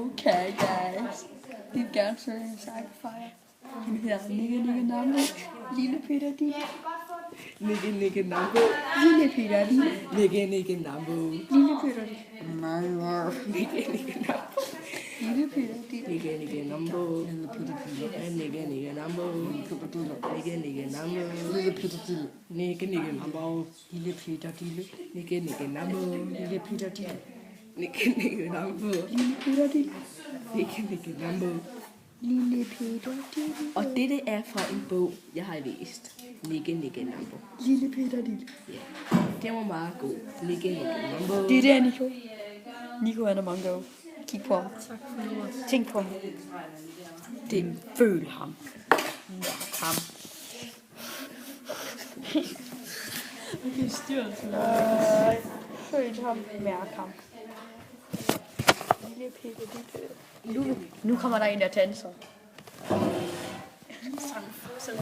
Okay, guys. Vi vil gerne synge en sang for jer. Den hedder Nikke Nambo. Lille Peter Dille. Nikke Nambo. Lille Peter Dille. Nikke Nambo. Lille Peter Dille. Nikke Nambo. Lille Peter Dille. Nikke Nambo. Nikke Nambo. Nikke Nambo. Lille Peter Dille. Nikke Nambo. Lille Peter Dille. Nikke Nambo. Lille Peter Dille. Nikke Nambo. Lille Peter Dille. Nikke Nambo. Lille Peter Dille. Og dette er fra en bog, jeg har læst. Nikke Nambo. Lille Peter Dille. Ja, det var meget god. Nikke Nambo. Det er det, Nico. Nico han er mango. Kig på ham. Tænk på ham. Det føl ham. Mærk ham. Okay, styrelse. Føl ham. Mærk ham. Lille Peter Dille. Nu kommer der en, der danser. Sådan